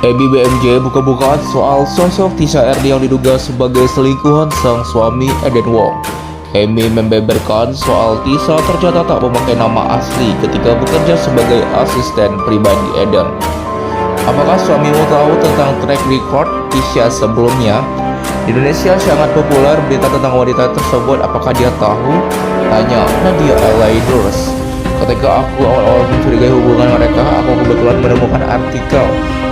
Emi BMJ buka-bukaan soal sosok Tisha Erni yang diduga sebagai selingkuhan sang suami Eden Wong. Emi membeberkan soal Tisha ternyata tak memakai nama asli ketika bekerja sebagai asisten pribadi Eden. Apakah suamimu tahu tentang track record Tisha sebelumnya? Di Indonesia sangat populer berita tentang wanita tersebut. Apakah dia tahu? Tanya Nadia Alaidrus. Ketika aku awal-awal mencurigai hubungan mereka, aku kebetulan menemukan artikel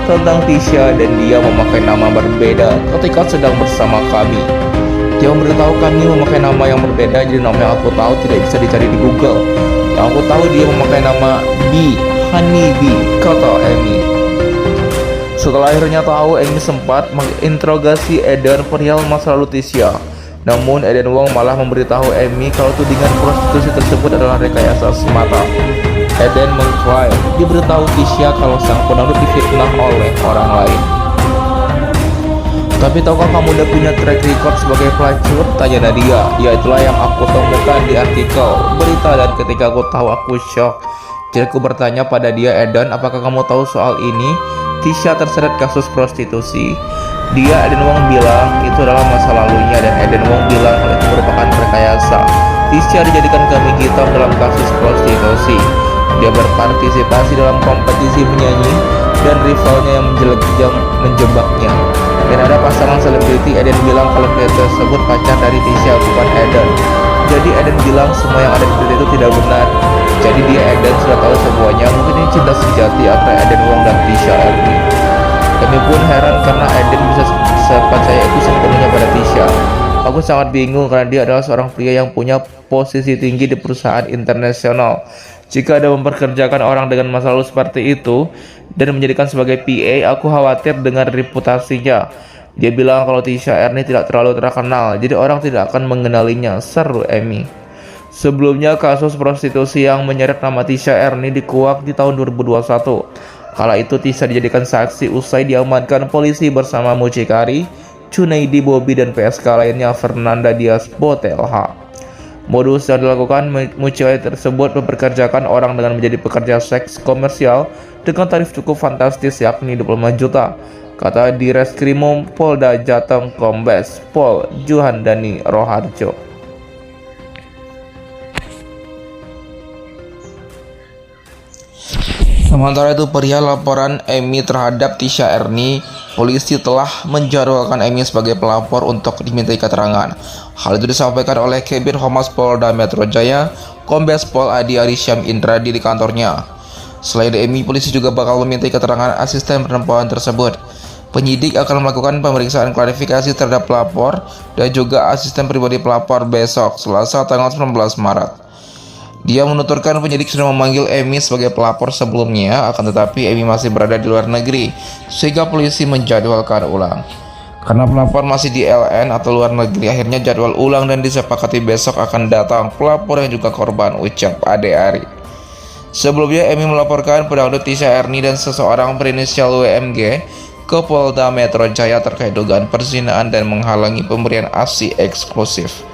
tentang Tisha dan dia memakai nama berbeda ketika sedang bersama kami. Dia memberitahu kami memakai nama yang berbeda, jadi nama yang aku tahu tidak bisa dicari di Google. Yang aku tahu dia memakai nama B, Honey B, kata Emi. Setelah akhirnya tahu, Emi sempat menginterogasi Eden perihal masa lalu Tisha. Namun Eden Wong malah memberitahu Emi kalau tudingan prostitusi tersebut adalah rekayasa semata. Eden mengklaim diberitahu Tisha kalau sang penduduk difitnah oleh orang lain. Tapi tahukah kamu udah punya track record sebagai pelacur? Tanya Nadia. Ya, itulah yang aku temukan di artikel berita dan ketika aku tahu aku shock. Jadi aku bertanya pada dia, Eden, apakah kamu tahu soal ini? Tisha terseret kasus prostitusi. Eden Wong bilang itu adalah masa lalunya dan Eden Wong bilang kalau itu merupakan rekayasa. Tisha dijadikan kambing hitam dalam kasus prostitusi. Dia berpartisipasi dalam kompetisi menyanyi dan rivalnya yang menjebaknya. Dan ada pasangan selebriti. Eden bilang kalau pria tersebut pacar dari Tisha, bukan Eden. Jadi Eden bilang semua yang ada di berita itu tidak benar. Jadi Eden sudah tahu semuanya. Mungkin ini cinta sejati antara Eden Wong dan Tisha Erni. Kami pun heran karena Eden bisa percaya itu sepenuhnya pada Tisha. Aku sangat bingung karena dia adalah seorang pria yang punya posisi tinggi di perusahaan internasional. Jika ada memperkerjakan orang dengan masa lalu seperti itu dan menjadikan sebagai PA, aku khawatir dengan reputasinya. Dia bilang kalau Tisha Erni tidak terlalu terkenal, jadi orang tidak akan mengenalinya, seru Emi. Sebelumnya kasus prostitusi yang menyeret nama Tisha Erni dikuak di tahun 2021. Kala itu Tisha dijadikan saksi usai diamankan polisi bersama mucikari, Cunaidi Bobby dan PSK lainnya Fernanda Dias Botelha. Modus yang dilakukan mucikari tersebut mempekerjakan orang dengan menjadi pekerja seks komersial dengan tarif cukup fantastis yakni 25 juta, kata Direskrimum Polda Jateng Kombes Pol Juhandani Roharjo. Sementara itu perihal laporan Emi terhadap Tisha Erni, polisi telah menjadwalkan Emi sebagai pelapor untuk dimintai keterangan. Hal itu disampaikan oleh Kabid Humas Polda Metro Jaya, Kombes Pol Adi Arysyam Indradi di kantornya. Selain Emi, polisi juga bakal memintai keterangan asisten perempuan tersebut. Penyidik akan melakukan pemeriksaan klarifikasi terhadap pelapor dan juga asisten pribadi pelapor besok, Selasa tanggal 19 Maret. Dia menuturkan penyidik sudah memanggil Emi sebagai pelapor sebelumnya, akan tetapi Emi masih berada di luar negeri, sehingga polisi menjadwalkan ulang. Karena pelapor masih di LN atau luar negeri, akhirnya jadwal ulang dan disepakati besok akan datang pelapor yang juga korban, ucap Ade Ari. Sebelumnya Emi melaporkan pendahulu Tisha Erni dan seseorang berinisial WMG ke Polda Metro Jaya terkait dugaan perzinaan dan menghalangi pemberian ASI eksklusif.